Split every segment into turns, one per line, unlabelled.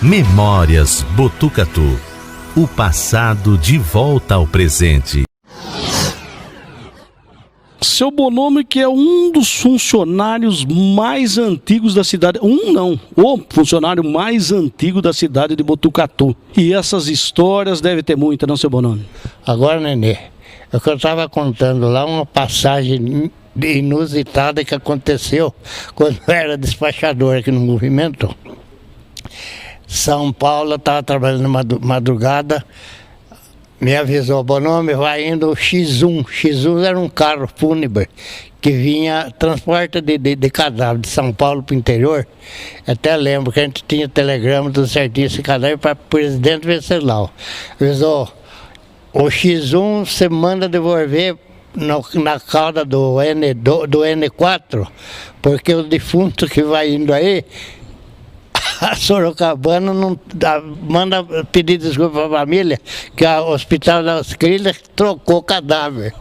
Memórias Botucatu. O passado de volta ao presente.
Seu Bonomi, que é um dos funcionários mais antigos da cidade. O funcionário mais antigo da cidade de Botucatu. E essas histórias devem ter muita, não, seu Bonomi?
Agora, Nenê, é que eu estava contando lá uma passagem inusitada que aconteceu quando eu era despachador aqui no movimento. São Paulo, estava trabalhando madrugada, me avisou: Bonomi, vai indo o X1. X1 era um carro fúnebre que vinha, transporte de cadáver de São Paulo para o interior. Até lembro que a gente tinha telegrama, tudo certinho, esse cadáver para o presidente Venceslau. Avisou: o X1 você manda devolver na cauda do N4, porque o defunto que vai indo aí, a Sorocabana não manda pedir desculpa para a família, que o Hospital das Clínicas trocou o cadáver.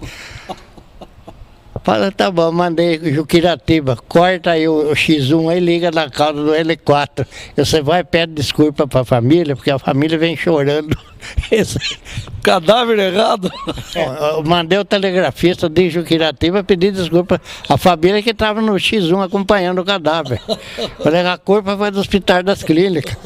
Fala, tá bom, mandei Juquiratiba, corta aí o X1 aí, liga na cauda do L4. Você vai e pede desculpa para a família, porque a família vem chorando. Esse
cadáver errado.
Eu mandei o telegrafista de Juquiratiba pedir desculpa à família que estava no X1 acompanhando o cadáver. Falei, a culpa foi do Hospital das Clínicas.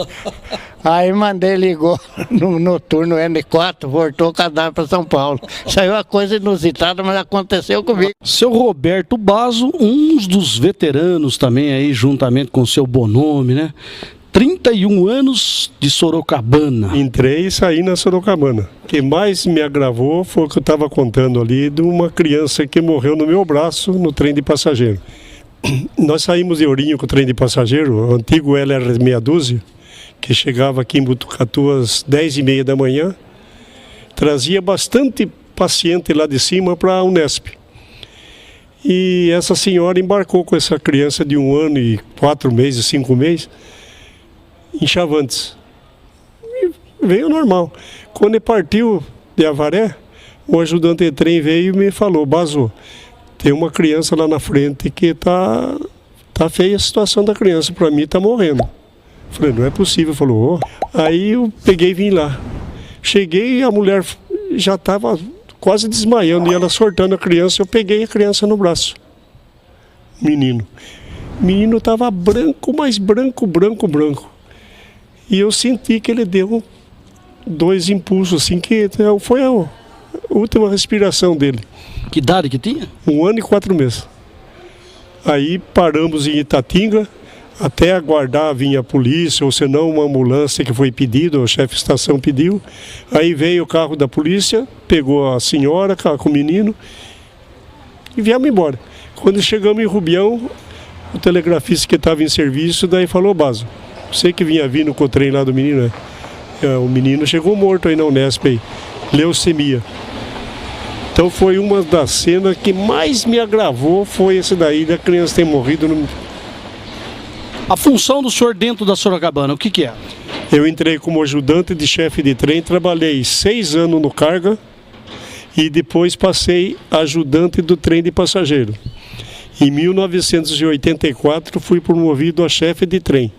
Aí mandei, ligou no turno N4, voltou o cadáver para São Paulo. Saiu uma coisa inusitada, mas aconteceu comigo.
Seu Roberto Basso, um dos veteranos também aí, juntamente com o seu Bonomi, né? 31 anos de Sorocabana.
Entrei e saí na Sorocabana. O que mais me agravou foi o que eu estava contando ali de uma criança que morreu no meu braço no trem de passageiro. Nós saímos de Ourinho com o trem de passageiro, o antigo LR meia dúzia, que chegava aqui em Botucatu às 10h30 da manhã, trazia bastante paciente lá de cima para a Unesp. E essa senhora embarcou com essa criança de 1 ano e 4 meses, 5 meses, em Chavantes. E veio normal. Quando ele partiu de Avaré, o ajudante de trem veio e me falou: Basso, tem uma criança lá na frente que tá feia a situação da criança, para mim tá morrendo. Falei, não é possível. Falou, Aí eu peguei e vim lá. Cheguei e a mulher já estava quase desmaiando e ela sortando a criança. Eu peguei a criança no braço. Menino. O menino estava branco, mas branco. E eu senti que ele deu 2 impulsos, assim, que foi a última respiração dele.
Que idade que tinha?
1 ano e 4 meses. Aí paramos em Itatinga, até aguardar vinha a polícia, ou senão uma ambulância que foi pedido, o chefe de estação pediu. Aí veio o carro da polícia, pegou a senhora com o menino e viemos embora. Quando chegamos em Rubião, o telegrafista que estava em serviço, daí falou: Basso, você que vinha vindo com o trem lá do menino, né? O menino chegou morto aí na Unesp, aí, leucemia. Então foi uma das cenas que mais me agravou, foi esse daí, da criança ter morrido no...
A função do senhor dentro da Sorocabana, o que é?
Eu entrei como ajudante de chefe de trem, trabalhei 6 anos no carga e depois passei ajudante do trem de passageiro. Em 1984 fui promovido a chefe de trem.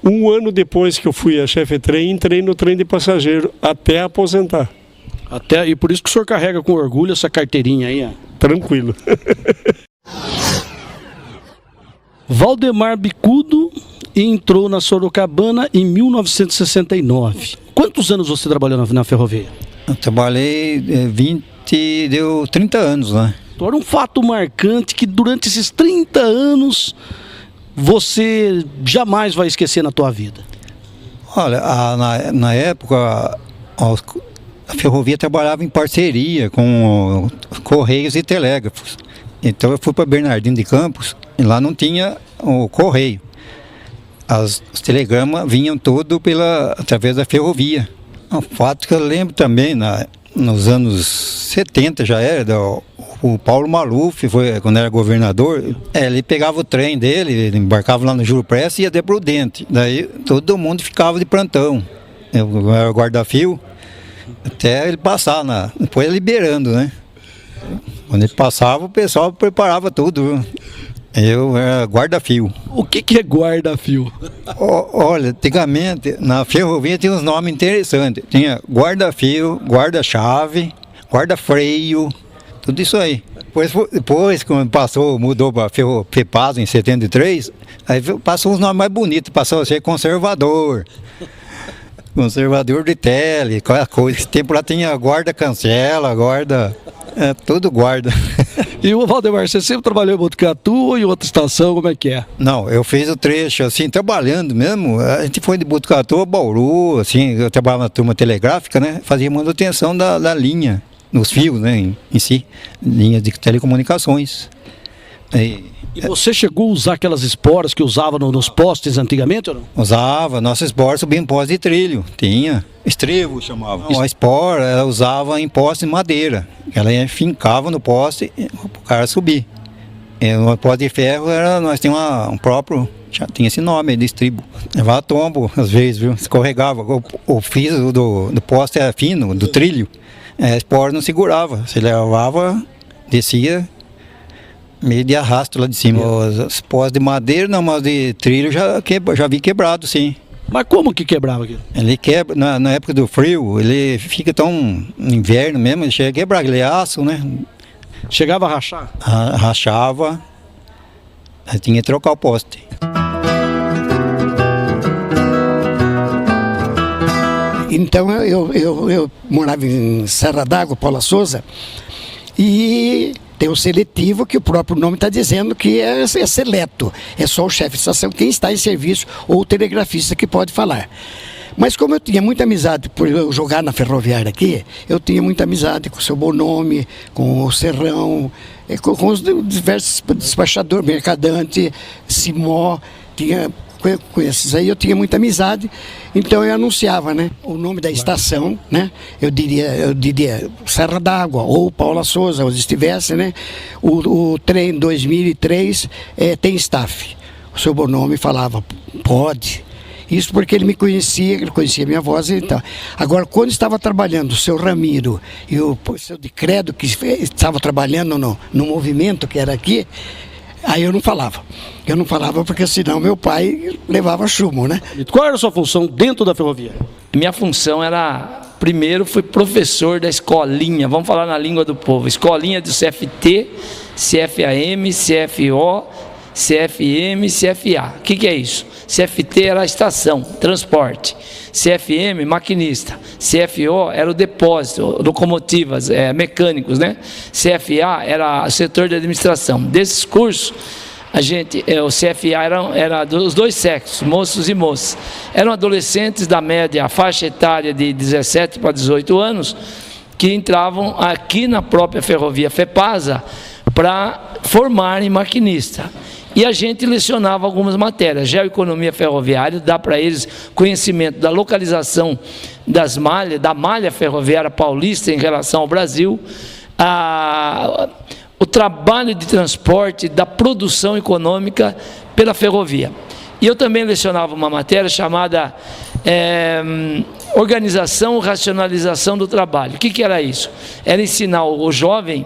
1 ano depois que eu fui a chefe de trem, entrei no trem de passageiro até aposentar.
E por isso que o senhor carrega com orgulho essa carteirinha aí, ó.
Tranquilo.
Valdemar Bicudo entrou na Sorocabana em 1969. Quantos anos você trabalhou na ferrovia?
Eu trabalhei 30 anos lá.
Era um fato marcante que durante esses 30 anos você jamais vai esquecer na tua vida.
Olha, na época a ferrovia trabalhava em parceria com Correios e Telégrafos. Então eu fui para Bernardino de Campos e lá não tinha o correio. Os telegramas vinham todo através da ferrovia. Um fato que eu lembro também, nos anos 70 já era, o Paulo Maluf, quando era governador, ele pegava o trem dele, ele embarcava lá no Júlio Prestes e ia de Prudente. Daí todo mundo ficava de plantão. Eu era o guarda-fio, até ele passar, depois liberando, né? Quando ele passava, o pessoal preparava tudo. Eu era guarda-fio.
O que é guarda-fio?
Olha, antigamente na ferrovia tinha uns nomes interessantes. Tinha guarda-fio, guarda-chave, guarda-freio, tudo isso aí. Depois quando mudou para FEPASO em 73, aí passou uns nomes mais bonitos, passou a ser conservador. Conservador de tele, qualquer coisa. Esse tempo lá tinha guarda-cancela, tudo guarda.
E o Valdemar, você sempre trabalhou em Botucatu ou em outra estação, como é que é?
Não, eu fiz o trecho, assim, trabalhando mesmo. A gente foi de Botucatu a Bauru, assim, eu trabalhava na turma telegráfica, né? Fazia manutenção da linha, nos fios, né, em si, linhas de telecomunicações.
E você chegou a usar aquelas esporas que usava nos postes antigamente ou não?
Usava, nossa espora subia em poste de trilho, tinha. Estrevo chamava. Não, a espora ela usava em poste de madeira. Ela fincava no poste para o cara subir. No poste de ferro nós tínhamos um próprio, já tinha esse nome de estribo. Levava tombo, às vezes, viu? Escorregava. O fio do poste era fino, do trilho. A espora não segurava. Você levava, descia meio de arrasto lá de cima. Os postes de madeira, não, mas de trilho já vi quebrado, sim.
Mas como que quebrava aquilo?
Ele quebra, na época do frio, ele fica tão, no inverno mesmo, ele chega a quebrar, ele é aço, né?
Chegava a rachar?
Rachava, aí tinha que trocar o poste.
Então eu morava em Serra d'Água, Paula Souza, e tem o seletivo, que o próprio nome está dizendo que é seleto. É só o chefe de estação, quem está em serviço, ou o telegrafista que pode falar. Mas como eu tinha muita amizade, por eu jogar na ferroviária aqui, eu tinha muita amizade com o seu Bonome, com o Serrão, com os diversos despachadores, Mercadante, Simó, com esses aí eu tinha muita amizade, então eu anunciava, né, o nome da estação, né, eu diria Serra d'Água ou Paula Souza, onde estivesse, né, o trem 2003 tem staff. O seu Bonome falava, pode. Isso porque ele me conhecia, ele conhecia a minha voz e tal. Agora, quando estava trabalhando o seu Ramiro e o seu de Credo, que estava trabalhando no movimento que era aqui, aí eu não falava. Eu não falava porque senão meu pai levava chumbo, né?
Qual era a sua função dentro da ferrovia?
Minha função era, primeiro fui professor da escolinha, vamos falar na língua do povo, escolinha do CFT, CFAM, CFO, CFM, CFA. O que é isso? CFT era a estação, transporte. CFM, maquinista. CFO era o depósito, locomotivas, mecânicos, né? CFA era o setor de administração. Desses cursos, o CFA era dos dois sexos, moços e moças. Eram adolescentes da média, a faixa etária de 17 para 18 anos, que entravam aqui na própria ferrovia FEPASA para formarem maquinista. E a gente lecionava algumas matérias, geoeconomia ferroviária, dá para eles conhecimento da localização das malhas, da malha ferroviária paulista em relação ao Brasil, o trabalho de transporte, da produção econômica pela ferrovia. E eu também lecionava uma matéria chamada organização e racionalização do trabalho. O que era isso? Era ensinar o jovem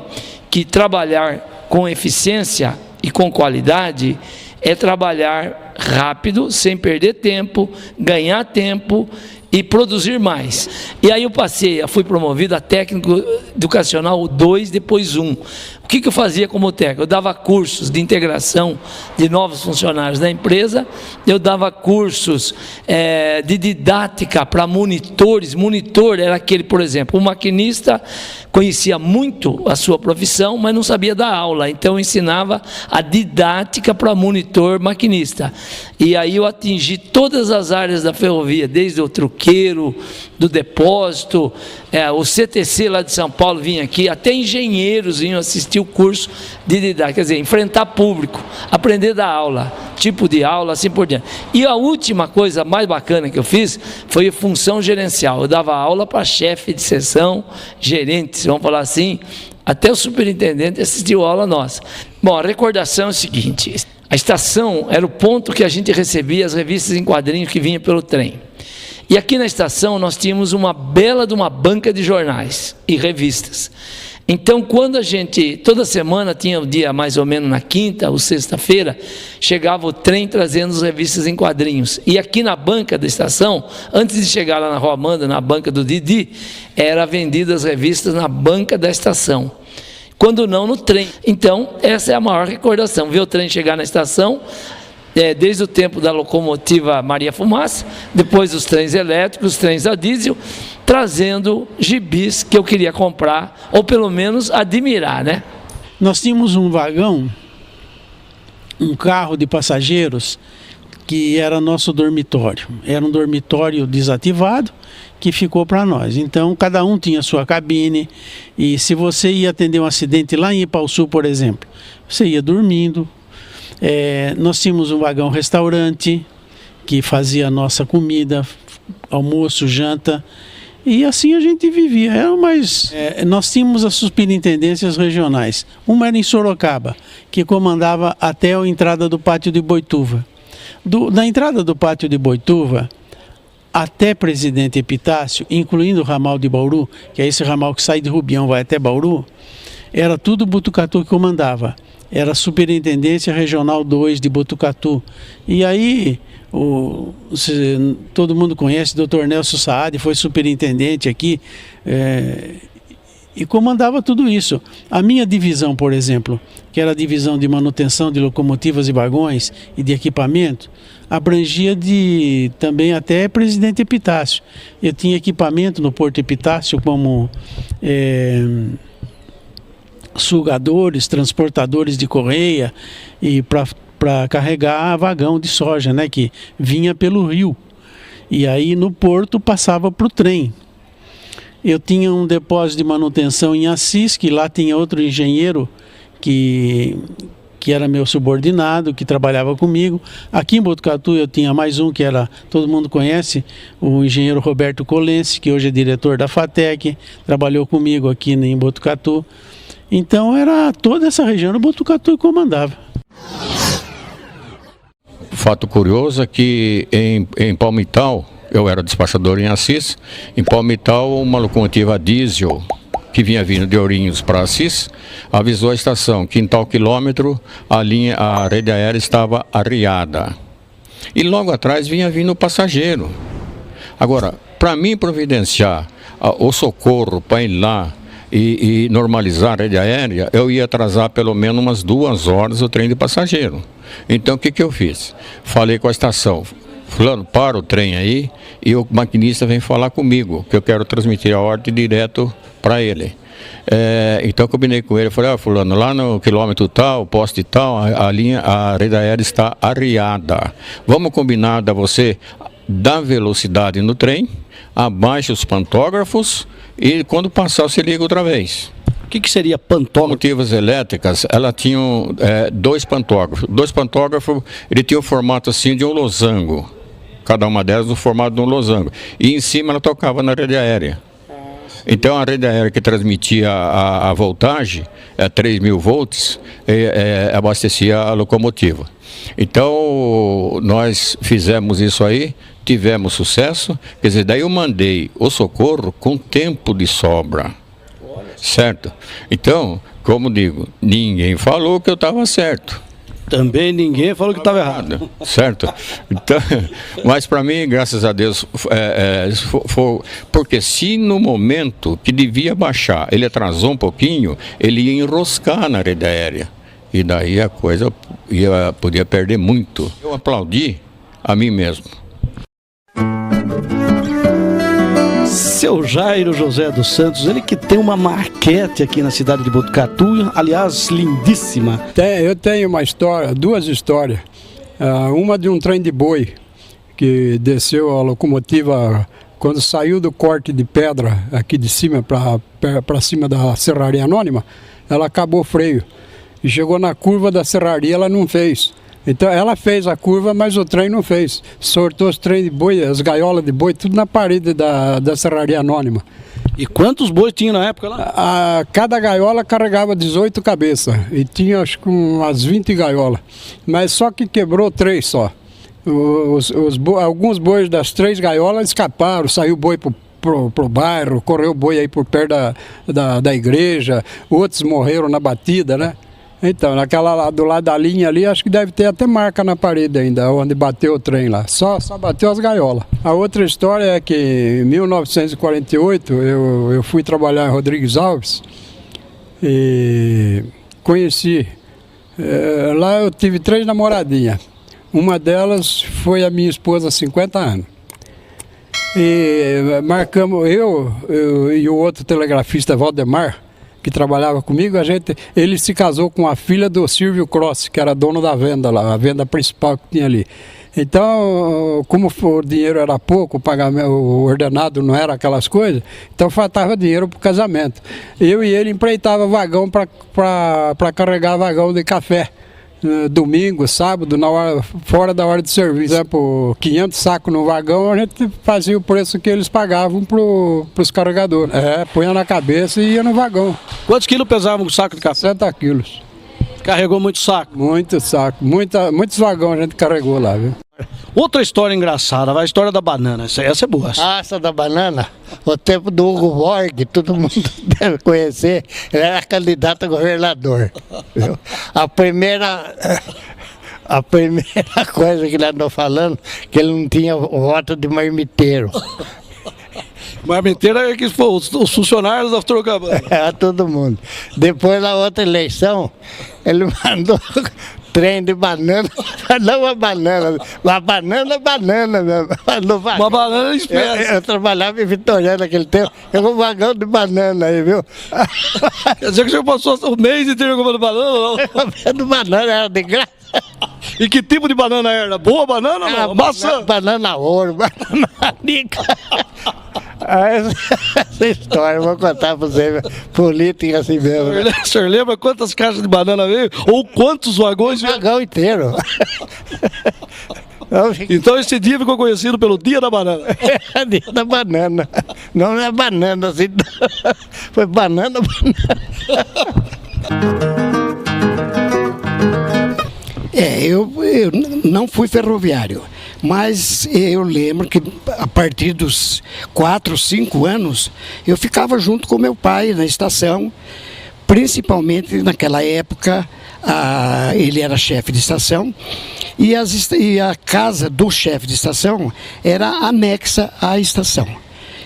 que trabalhar com eficiência e com qualidade é trabalhar rápido, sem perder tempo, ganhar tempo e produzir mais. E aí eu fui promovido a técnico educacional 2, depois 1. O que eu fazia como técnico? Eu dava cursos de integração de novos funcionários da empresa, eu dava cursos de didática para monitores. Monitor era aquele, por exemplo, o maquinista conhecia muito a sua profissão, mas não sabia dar aula, então eu ensinava a didática para monitor maquinista. E aí eu atingi todas as áreas da ferrovia, desde o truqueiro, do depósito, o CTC lá de São Paulo vinha aqui, até engenheiros vinham assistir o curso de didática, quer dizer, enfrentar público, aprender a dar aula, tipo de aula, assim por diante. E a última coisa mais bacana que eu fiz foi a função gerencial. Eu dava aula para chefe de seção, gerentes, vamos falar assim, até o superintendente assistiu a aula nossa. Bom, a recordação é o seguinte: a estação era o ponto que a gente recebia as revistas em quadrinhos que vinham pelo trem. E aqui na estação nós tínhamos uma bela de uma banca de jornais e revistas. Então, quando a gente, toda semana tinha o dia mais ou menos na quinta ou sexta-feira, chegava o trem trazendo as revistas em quadrinhos. E aqui na banca da estação, antes de chegar lá na Rua Amanda, na banca do Didi, era vendidas as revistas na banca da estação. Quando não, no trem. Então, essa é a maior recordação, ver o trem chegar na estação, desde o tempo da locomotiva Maria Fumaça, depois os trens elétricos, os trens a diesel, trazendo gibis que eu queria comprar, ou pelo menos admirar, né?
Nós tínhamos um vagão, um carro de passageiros, que era nosso dormitório. Era um dormitório desativado, que ficou para nós. Então, cada um tinha sua cabine, e se você ia atender um acidente lá em Ipauçu, por exemplo, você ia dormindo. Nós tínhamos um vagão restaurante, que fazia a nossa comida, almoço, janta, e assim a gente vivia. Nós tínhamos as superintendências regionais. Uma era em Sorocaba, que comandava até a entrada do Pátio de Boituva. Da entrada do Pátio de Boituva até Presidente Epitácio, incluindo o ramal de Bauru, que é esse ramal que sai de Rubião, vai até Bauru, era tudo Botucatu que comandava. Era a Superintendência Regional 2 de Botucatu. E aí, todo mundo conhece, o Dr. Nelson Saad, foi superintendente aqui, e comandava tudo isso. A minha divisão, por exemplo, que era a divisão de manutenção de locomotivas e vagões e de equipamento, abrangia também até Presidente Epitácio. Eu tinha equipamento no Porto Epitácio como sugadores, transportadores de correia e para carregar vagão de soja, né, que vinha pelo rio. E aí no porto passava para o trem. Eu tinha um depósito de manutenção em Assis, que lá tinha outro engenheiro que era meu subordinado, que trabalhava comigo. Aqui em Botucatu eu tinha mais um que todo mundo conhece, o engenheiro Roberto Colense, que hoje é diretor da FATEC, trabalhou comigo aqui em Botucatu. Então era toda essa região do Botucatu que comandava.
Fato curioso é que em Palmital, eu era despachador em Assis, em Palmital uma locomotiva a diesel que vinha vindo de Ourinhos para Assis, avisou a estação que em tal quilômetro a rede aérea estava arriada. E logo atrás vinha vindo o passageiro. Agora, para mim providenciar o socorro para ir lá e normalizar a rede aérea, eu ia atrasar pelo menos umas 2 horas o trem de passageiro. Então o que eu fiz? Falei com a estação: fulano, para o trem aí e o maquinista vem falar comigo, que eu quero transmitir a ordem direto para ele. Então eu combinei com ele, falei: fulano, lá no quilômetro tal, poste tal, a rede aérea está arriada. Vamos combinar da você dar velocidade no trem, abaixa os pantógrafos e quando passar você liga outra vez.
O que seria pantógrafo?
Locomotivas elétricas, ela tinha 2 pantógrafos. 2 pantógrafos, ele tinha o formato assim de um losango. Cada uma delas no formato de um losango. E em cima ela tocava na rede aérea. Então a rede aérea que transmitia a voltagem, 3.000 volts, abastecia a locomotiva. Então nós fizemos isso aí, tivemos sucesso, quer dizer, daí eu mandei o socorro com tempo de sobra. Certo? Então, como digo, ninguém falou que eu estava certo.
Também ninguém falou que estava errado.
Certo? Então, mas para mim, graças a Deus, porque se no momento que devia baixar, ele atrasou um pouquinho, ele ia enroscar na rede aérea. E daí a coisa podia perder muito. Eu aplaudi a mim mesmo.
Seu Jairo José dos Santos, ele que tem uma maquete aqui na cidade de Botucatu, aliás, lindíssima.
Eu tenho uma história, 2 histórias. Uma de um trem de boi, que desceu a locomotiva quando saiu do corte de pedra aqui de cima para cima da Serraria Anônima, ela acabou o freio. E chegou na curva da serraria, ela não fez. Então ela fez a curva, mas o trem não fez. Sortou os trens de boi, as gaiolas de boi, tudo na parede da Serraria Anônima.
E quantos bois tinha na época lá?
Cada gaiola carregava 18 cabeças. E tinha acho que umas 20 gaiolas. Mas só que quebrou 3 só. Alguns bois das 3 gaiolas escaparam, saiu boi pro bairro, correu boi aí por perto da igreja, outros morreram na batida, né? Então, naquela lá, do lado da linha ali, acho que deve ter até marca na parede ainda, onde bateu o trem lá. Só bateu as gaiolas. A outra história é que em 1948 eu fui trabalhar em Rodrigues Alves e conheci. Lá eu tive 3 namoradinhas. Uma delas foi a minha esposa há 50 anos. E marcamos, eu e o outro telegrafista, Valdemar, que trabalhava comigo, ele se casou com a filha do Silvio Cross, que era dono da venda lá, a venda principal que tinha ali. Então, como o dinheiro era pouco, o ordenado não era aquelas coisas, então faltava dinheiro para o casamento. Eu e ele empreitava vagão para carregar vagão de café. Domingo, sábado, fora da hora de serviço. Por exemplo, 500 sacos no vagão, a gente fazia o preço que eles pagavam para os carregadores. Punha na cabeça e ia no vagão.
Quantos quilos pesava um saco de café?
60 quilos.
Carregou muito saco?
Muito saco. Muitos vagões a gente carregou lá, viu?
Outra história engraçada, a história da banana. Essa é boa.
Essa da banana, o tempo do Hugo Borg, todo mundo deve conhecer, ele era candidato a governador. Viu? A primeira coisa que ele andou falando, que ele não tinha voto de marmiteiro.
Marmiteiro é que os funcionários da Sorocabana.
Todo mundo. Depois, na outra eleição, ele mandou trem de banana, não uma banana mesmo.
Uma banana espécie.
Eu trabalhava em Vitoriano naquele tempo, eu com um vagão de banana aí, viu?
Quer dizer que o senhor passou o mês inteiro comendo banana, não?
De banana, era de graça.
E que tipo de banana era? Boa banana ou não? Maçã?
Banana ouro, banana nica. Essa história eu vou contar para você, política assim mesmo.
O senhor lembra quantas caixas de banana veio? Ou quantos vagões?
O vagão inteiro.
Então esse dia ficou conhecido pelo Dia da Banana.
Dia da Banana. Não é banana assim, foi banana.
Eu não fui ferroviário, mas eu lembro que a partir dos 4, 5 anos, eu ficava junto com meu pai na estação, principalmente naquela época, ele era chefe de estação, e a casa do chefe de estação era anexa à estação.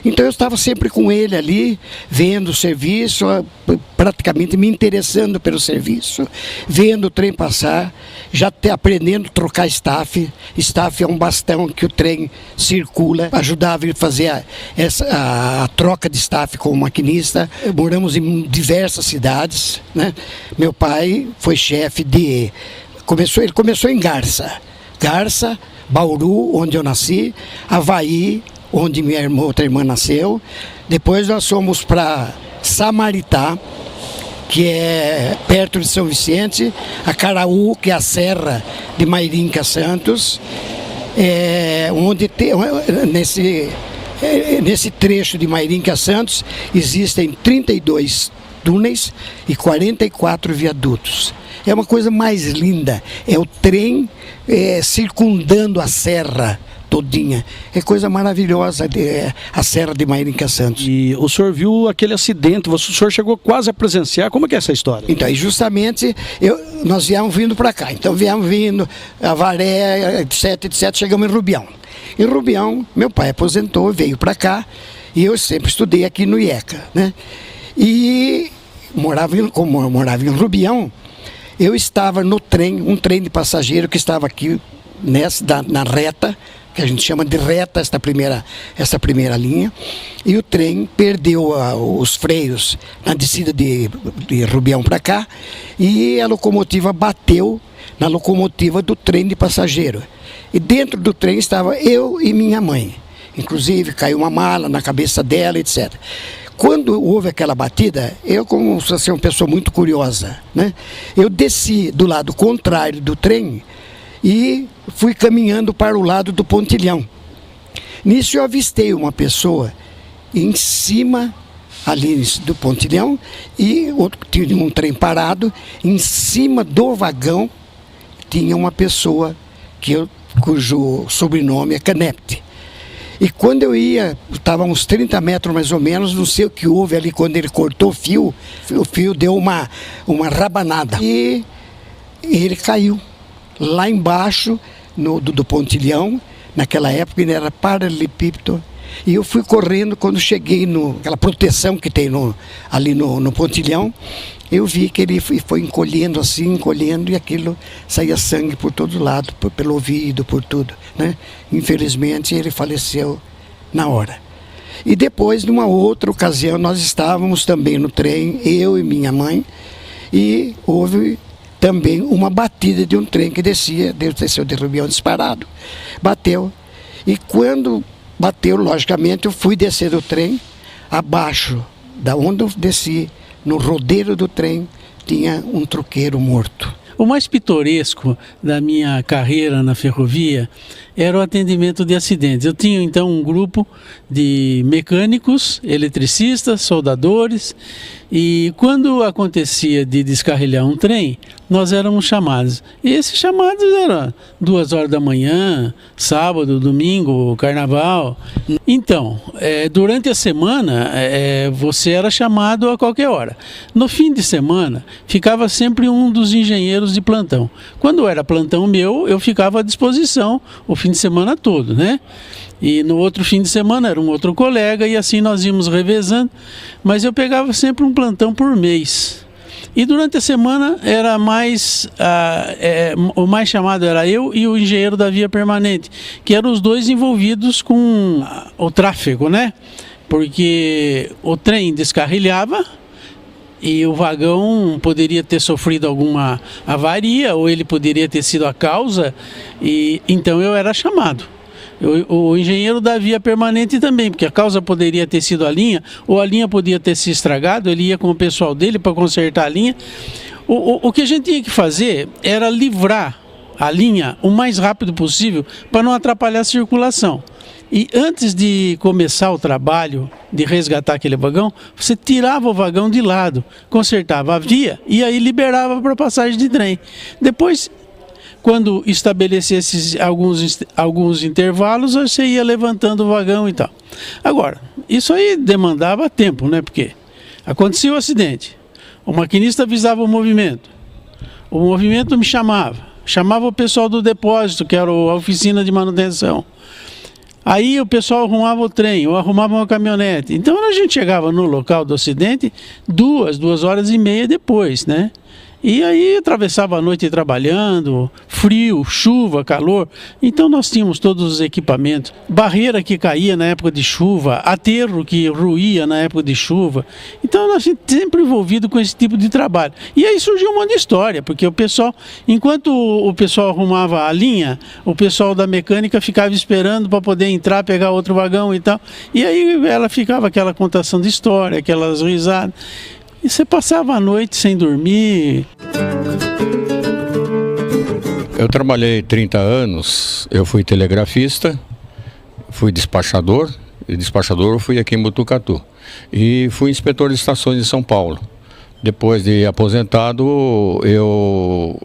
Então eu estava sempre com ele ali, vendo o serviço, praticamente me interessando pelo serviço, vendo o trem passar, já aprendendo a trocar staff. Staff é um bastão que o trem circula, ajudava a fazer a troca de staff com o maquinista. Moramos em diversas cidades, né? Meu pai foi chefe ele começou em Garça, Bauru, onde eu nasci, Avaí, onde minha outra irmã nasceu. Depois nós fomos para Samaritá, que é perto de São Vicente, a Caraú, que é a Serra de Mairinca Santos, onde nesse trecho de Mairinca Santos existem 32 túneis e 44 viadutos. É uma coisa mais linda, é o trem circundando a serra todinha. É coisa maravilhosa a Serra de Mairinca Santos.
E o senhor viu aquele acidente, o senhor chegou quase a presenciar, como é que é essa história?
Então, e justamente, nós viemos vindo para cá, então viemos vindo, Avaré, etc, chegamos em Rubião. Em Rubião, meu pai aposentou, veio para cá, e eu sempre estudei aqui no IECA, né? E como eu morava em Rubião, eu estava no trem, um trem de passageiro que estava aqui na reta, que a gente chama de reta, essa primeira linha, e o trem perdeu os freios na descida de Rubião para cá, e a locomotiva bateu na locomotiva do trem de passageiro. E dentro do trem estava eu e minha mãe. Inclusive caiu uma mala na cabeça dela, etc. Quando houve aquela batida, eu, como uma pessoa muito curiosa, né, eu desci do lado contrário do trem e fui caminhando para o lado do pontilhão. Nisso eu avistei uma pessoa em cima ali do pontilhão e tinha um trem parado, em cima do vagão tinha uma pessoa cujo sobrenome é Canepte. E quando eu ia, estava uns 30 metros mais ou menos, não sei o que houve ali, quando ele cortou o fio deu uma rabanada. E ele caiu lá embaixo do pontilhão. Naquela época ele era paralelepípedo. E eu fui correndo, quando cheguei naquela proteção que tem ali no pontilhão, eu vi que ele foi encolhendo assim, e aquilo saía sangue por todo lado, pelo ouvido, por tudo, né? Infelizmente ele faleceu na hora. E depois, numa outra ocasião, nós estávamos também no trem, eu e minha mãe, e houve também uma batida de um trem que desceu de Rubião disparado. Bateu. E quando bateu, logicamente, eu fui descer do trem, abaixo da onde eu desci, no rodeiro do trem, tinha um troqueiro morto.
O mais pitoresco da minha carreira na ferrovia era o atendimento de acidentes. Eu tinha então um grupo de mecânicos, eletricistas, soldadores, e quando acontecia de descarrilhar um trem, nós éramos chamados. E esses chamados eram 2 horas da manhã, sábado, domingo, carnaval. Então, durante a semana, você era chamado a qualquer hora. No fim de semana, ficava sempre um dos engenheiros de plantão. Quando era plantão meu, eu ficava à disposição o fim de semana todo, né? E no outro fim de semana era um outro colega e assim nós íamos revezando, mas eu pegava sempre um plantão por mês. E durante a semana era o mais chamado era eu e o engenheiro da via permanente, que eram os dois envolvidos com o tráfego, né? Porque o trem descarrilhava e o vagão poderia ter sofrido alguma avaria ou ele poderia ter sido a causa, e então eu era chamado. O engenheiro da via permanente também, porque a causa poderia ter sido a linha, ou a linha podia ter se estragado, ele ia com o pessoal dele para consertar a linha. O que a gente tinha que fazer era livrar a linha o mais rápido possível para não atrapalhar a circulação. E antes de começar o trabalho de resgatar aquele vagão, você tirava o vagão de lado, consertava a via e aí liberava para passagem de trem. Depois, quando estabelecesse alguns intervalos, você ia levantando o vagão e tal. Agora, isso aí demandava tempo, né? Porque acontecia o acidente, o maquinista avisava o movimento me chamava o pessoal do depósito, que era a oficina de manutenção. Aí o pessoal arrumava o trem, ou arrumava uma caminhonete. Então a gente chegava no local do acidente 2 horas e meia depois, né? E aí atravessava a noite trabalhando, frio, chuva, calor. Então nós tínhamos todos os equipamentos. Barreira que caía na época de chuva, aterro que ruía na época de chuva. Então nós sempre envolvidos com esse tipo de trabalho. E aí surgiu um monte de história, porque o pessoal, enquanto o pessoal arrumava a linha, o pessoal da mecânica ficava esperando para poder entrar, pegar outro vagão e tal. E aí ela ficava aquela contação de história, aquelas risadas. E você passava a noite sem dormir.
Eu trabalhei 30 anos, eu fui telegrafista, fui despachador, e despachador eu fui aqui em Botucatu. E fui inspetor de estações em São Paulo. Depois de aposentado, eu,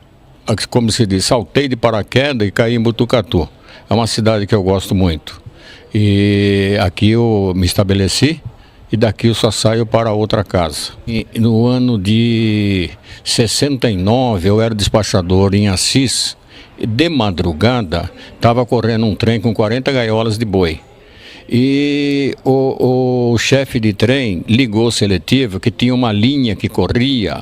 como se diz, saltei de paraquedas e caí em Botucatu. É uma cidade que eu gosto muito. E aqui eu me estabeleci. E daqui eu só saio para outra casa. E no ano de 69, eu era despachador em Assis. E de madrugada, estava correndo um trem com 40 gaiolas de boi. E o chefe de trem ligou seletivo que tinha uma linha que corria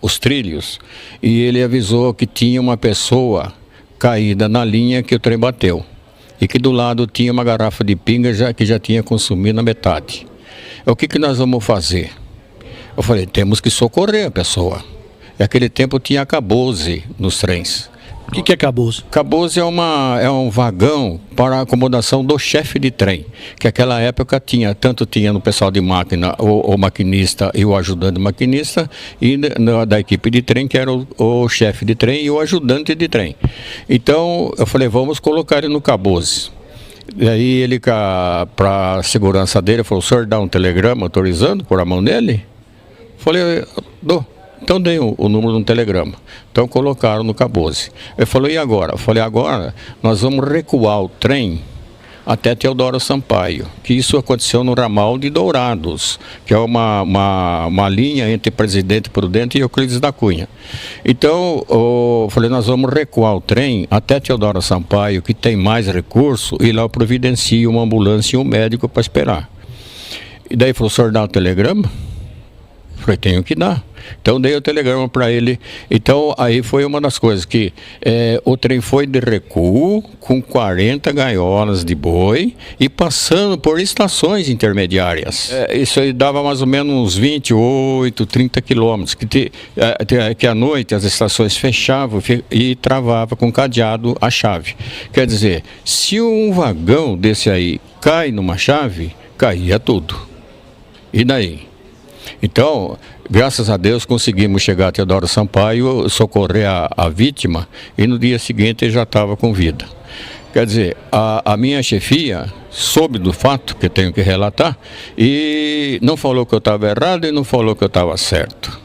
os trilhos. E ele avisou que tinha uma pessoa caída na linha que o trem bateu. E que do lado tinha uma garrafa de pinga que já tinha consumido a metade. O que nós vamos fazer? Eu falei, temos que socorrer a pessoa. Naquele tempo tinha cabose nos trens.
O que é cabose?
Cabose é um vagão para a acomodação do chefe de trem, que naquela época tinha no pessoal de máquina, o maquinista e o ajudante maquinista, e da equipe de trem, que era o chefe de trem e o ajudante de trem. Então eu falei, vamos colocar ele no cabose. E aí ele, para a segurança dele, falou, o senhor dá um telegrama autorizando por a mão dele? Falei, dou. Então dei o número de um telegrama. Então colocaram no cabose. Ele falou, e agora? Eu falei, agora nós vamos recuar o trem até Teodoro Sampaio, que isso aconteceu no ramal de Dourados, que é uma linha entre Presidente Prudente e Euclides da Cunha. Então, eu falei, nós vamos recuar o trem até Teodoro Sampaio, que tem mais recurso, e lá eu providencio uma ambulância e um médico para esperar. E daí falou, o senhor dá o telegrama? Falei, tenho que dar. Então dei o telegrama para ele. Então aí foi uma das coisas que o trem foi de recuo com 40 gaiolas de boi e passando por estações intermediárias. Isso aí dava mais ou menos uns 28, 30 quilômetros. Que à noite as estações fechavam e travava com cadeado a chave. Quer dizer, se um vagão desse aí cai numa chave, caía tudo. E daí? Então, graças a Deus, conseguimos chegar a Teodoro Sampaio, socorrer a vítima, e no dia seguinte ele já estava com vida. Quer dizer, a minha chefia soube do fato, que eu tenho que relatar, e não falou que eu estava errado e não falou que eu estava certo.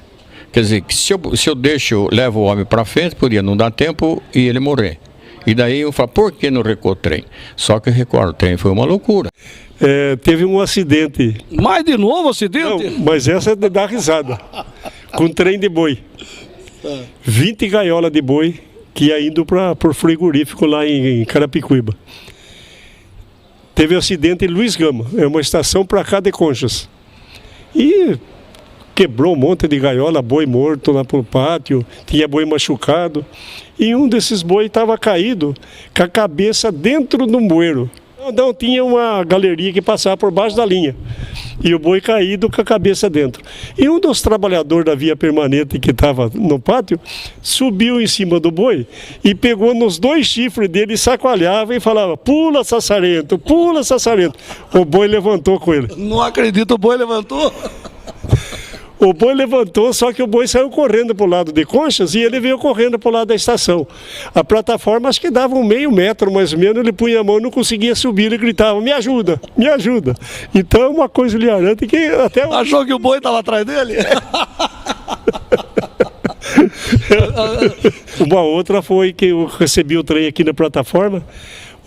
Quer dizer, que se eu levo o homem para frente, podia não dar tempo e ele morrer. E daí eu falo, por que não recuou o trem? Só que recuar o trem foi uma loucura.
Teve um acidente.
Mais de novo acidente?
Não, mas essa é de dar risada. Com trem de boi. 20 gaiolas de boi que ia indo por frigorífico lá em Carapicuíba. Teve um acidente em Luiz Gama. É uma estação para cá de Conchas. E quebrou um monte de gaiola, boi morto lá pro pátio. Tinha boi machucado. E um desses boi estava caído com a cabeça dentro do bueiro. Não, tinha uma galeria que passava por baixo da linha. E o boi caído com a cabeça dentro. E um dos trabalhadores da via permanente que estava no pátio subiu em cima do boi e pegou nos 2 chifres dele, sacoalhava e falava, pula, sassarento, pula, sassarento. O boi levantou com ele.
Não acredito, o boi levantou?
O boi levantou, só que o boi saiu correndo para o lado de Conchas e ele veio correndo para o lado da estação. A plataforma acho que dava um meio metro mais ou menos, ele punha a mão e não conseguia subir, ele gritava, me ajuda, me ajuda. Então é uma coisa hilariante que até...
Achou que o boi estava atrás dele?
Uma outra foi que eu recebi o trem aqui na plataforma.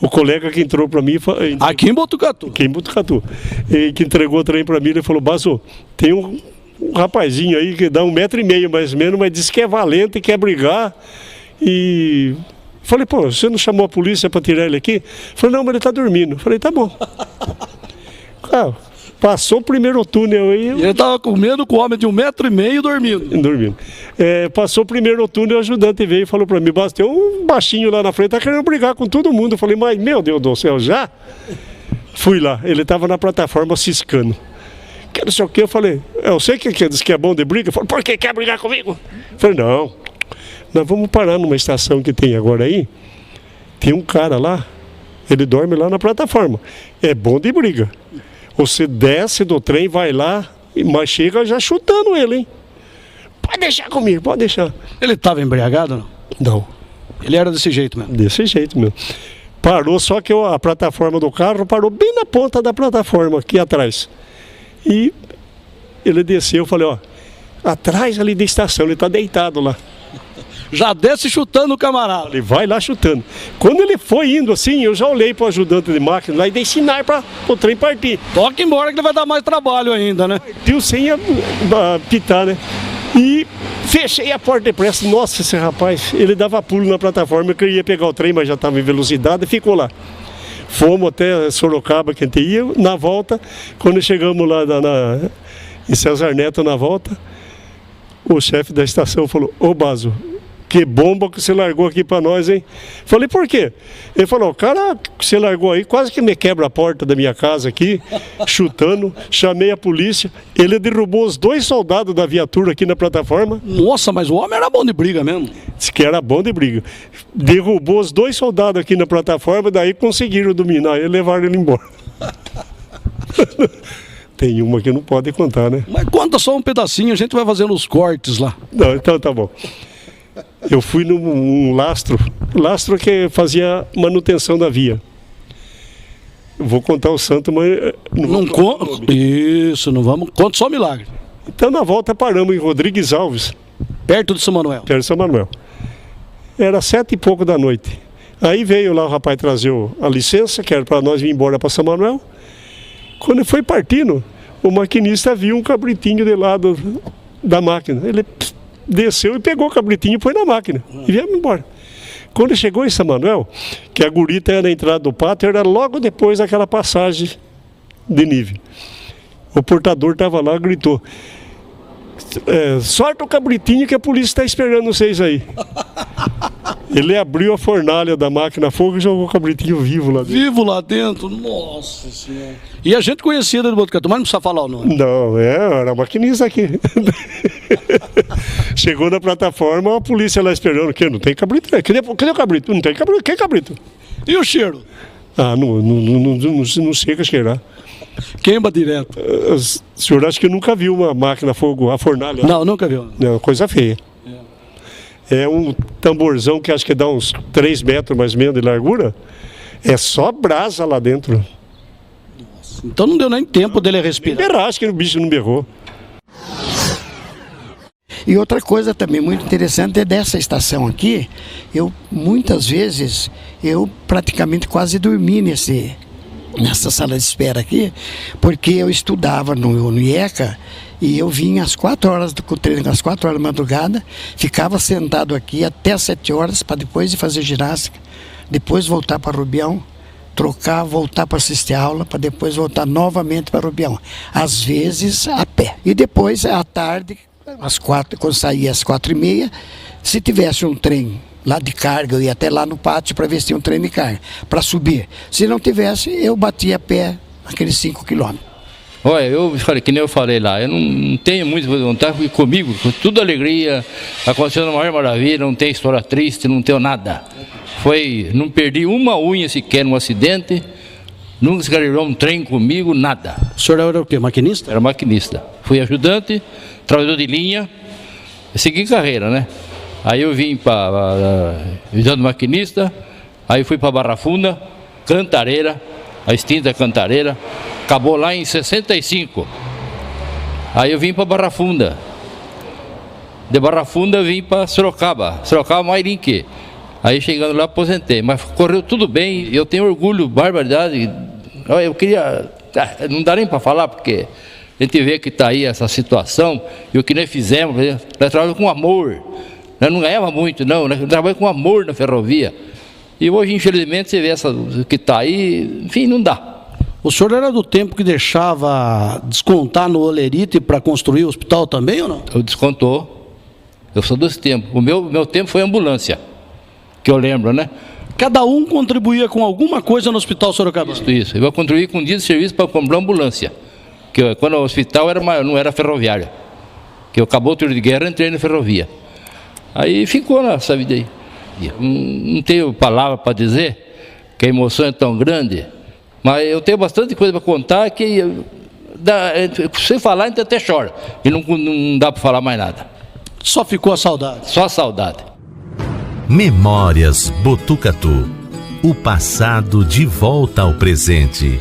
O colega que entrou para mim...
Aqui em Botucatu?
Aqui em Botucatu. E que entregou o trem para mim, ele falou, Basso, tem um rapazinho aí que dá 1,5 metro mais ou menos, mas disse que é valente e quer brigar. E falei, pô, você não chamou a polícia para tirar ele aqui? Falei, não, mas ele está dormindo. Falei, tá bom. Passou o primeiro túnel aí.
E ele estava comendo com o homem de 1,5 metro dormindo.
Dormindo. Passou o primeiro túnel, o ajudante veio e falou para mim, Basso, tem um baixinho lá na frente, tá querendo brigar com todo mundo. Eu falei, mas meu Deus do céu, já? Fui lá, ele estava na plataforma ciscando. Que não sei o que, eu falei, eu sei que diz que é bom de briga. Eu falei, por que quer brigar comigo? Eu falei, não, nós vamos parar numa estação que tem agora aí. Tem um cara lá, ele dorme lá na plataforma. É bom de briga. Você desce do trem, vai lá, mas chega já chutando ele, hein? Pode deixar comigo, pode deixar.
Ele estava embriagado ou não?
Não.
Ele era desse jeito mesmo?
Desse jeito mesmo. Parou, só que a plataforma do carro parou bem na ponta da plataforma, aqui atrás. E ele desceu, eu falei, ó, atrás ali da estação, ele está deitado lá.
Já desce chutando o camarada.
Ele vai lá chutando. Quando ele foi indo assim, eu já olhei para o ajudante de máquina lá e dei sinal para o trem partir.
Toca embora que ele vai dar mais trabalho ainda, né?
Partiu sem pitar, né? E fechei a porta depressa. Nossa, esse rapaz, ele dava pulo na plataforma, eu queria pegar o trem, mas já estava em velocidade e ficou lá. Fomos até Sorocaba, que a gente ia, na volta, quando chegamos lá em César Neto, na volta, o chefe da estação falou, ô Basso, que bomba que você largou aqui para nós, hein? Falei, por quê? Ele falou, cara, você largou aí, quase que me quebra a porta da minha casa aqui, chutando, chamei a polícia, ele derrubou os 2 soldados da viatura aqui na plataforma.
Nossa, mas o homem era bom de briga mesmo.
Disse que era bom de briga. Derrubou os 2 soldados aqui na plataforma, daí conseguiram dominar e levaram ele embora. Tem uma que não pode contar, né?
Mas conta só um pedacinho, a gente vai fazendo os cortes lá.
Não, então tá bom. Eu fui num lastro que fazia manutenção da via. Vou contar o santo, mas...
Não conta? Isso, não vamos... Conta só o milagre.
Então na volta paramos em Rodrigues Alves.
Perto de São Manuel.
Perto de São Manuel. Era 7 e pouco da noite. Aí veio lá o rapaz trazer a licença, que era para nós vir embora para São Manuel. Quando foi partindo, o maquinista viu um cabritinho de lado da máquina. Ele desceu e pegou o cabritinho e pôs na máquina. E viemos embora. Quando chegou em São Manuel, que a gurita era na entrada do pátio, era logo depois daquela passagem de nível. O portador estava lá e gritou: sorta o cabritinho que a polícia está esperando vocês aí. Ele abriu a fornalha da máquina a fogo e jogou o cabritinho vivo lá dentro.
Vivo lá dentro? Nossa Senhora. E a gente conhecia do Botucatu, mas não precisa falar o nome.
Não, era maquinista aqui. Chegou na plataforma, a polícia lá esperando. Que não tem cabrito? Cadê o cabrito? Não tem cabrito. Que cabrito?
E o cheiro?
Não sei o que cheirar.
Queima direto.
O senhor acha que nunca viu uma máquina a fogo, a fornalha?
Não, nunca viu.
É uma coisa feia. É um tamborzão que acho que dá uns 3 metros mais ou menos de largura. É só brasa lá dentro.
Nossa, então não deu nem tempo dele respirar.
Acho que o bicho não berrou.
E outra coisa também muito interessante é dessa estação aqui, muitas vezes, praticamente quase dormi nessa sala de espera aqui, porque eu estudava no IECA e eu vinha às 4 horas do treino, às 4 horas da madrugada, ficava sentado aqui até às 7 horas para depois de fazer ginástica, depois voltar para Rubião, trocar, voltar para assistir a aula, para depois voltar novamente para Rubião, às vezes a pé. E depois, à tarde, quando saía às 4h30, se tivesse um trem lá de carga, eu ia até lá no pátio para ver se tinha um trem de carga, para subir. Se não tivesse, eu batia a pé aqueles 5 quilômetros.
Olha, eu falei, que nem eu falei lá, eu não tenho muito vontade, porque comigo, com tudo alegria, acontecendo a maior maravilha, não tem história triste, não tenho nada. Não perdi uma unha sequer num acidente, nunca se carregou um trem comigo, nada.
O senhor era o quê, maquinista?
Era maquinista. Fui ajudante, trabalhador de linha, segui carreira, né? Aí eu vim para ajudante maquinista, aí fui para Barra Funda, Cantareira, a extinta Cantareira, acabou lá em 65. Aí eu vim para Barra Funda. De Barra Funda eu vim para Sorocaba, Mairinque. Aí chegando lá aposentei, mas correu tudo bem, eu tenho orgulho, barbaridade. Eu queria, não dá nem para falar, porque a gente vê que está aí essa situação, e o que nós fizemos, nós trabalhamos com amor, nós não ganhávamos muito não, nós trabalhamos com amor na ferrovia. E hoje, infelizmente, você vê o que está aí, enfim, não dá.
O senhor era do tempo que deixava descontar no Olerite para construir o hospital também ou não?
Eu descontou, eu sou desse tempo. O meu tempo foi ambulância, que eu lembro, né?
Cada um contribuía com alguma coisa no Hospital Sorocabana?
Isso. Eu vou contribuir com um dia de serviço para comprar ambulância. Que quando o hospital não era ferroviário. Que acabou o tiro de guerra, entrei na ferrovia. Aí ficou nessa vida aí. Não tenho palavra para dizer, que a emoção é tão grande, mas eu tenho bastante coisa para contar que se falar a gente até chora. E não dá para falar mais nada.
Só ficou a saudade?
Só a saudade.
Memórias Botucatu. O passado de volta ao presente.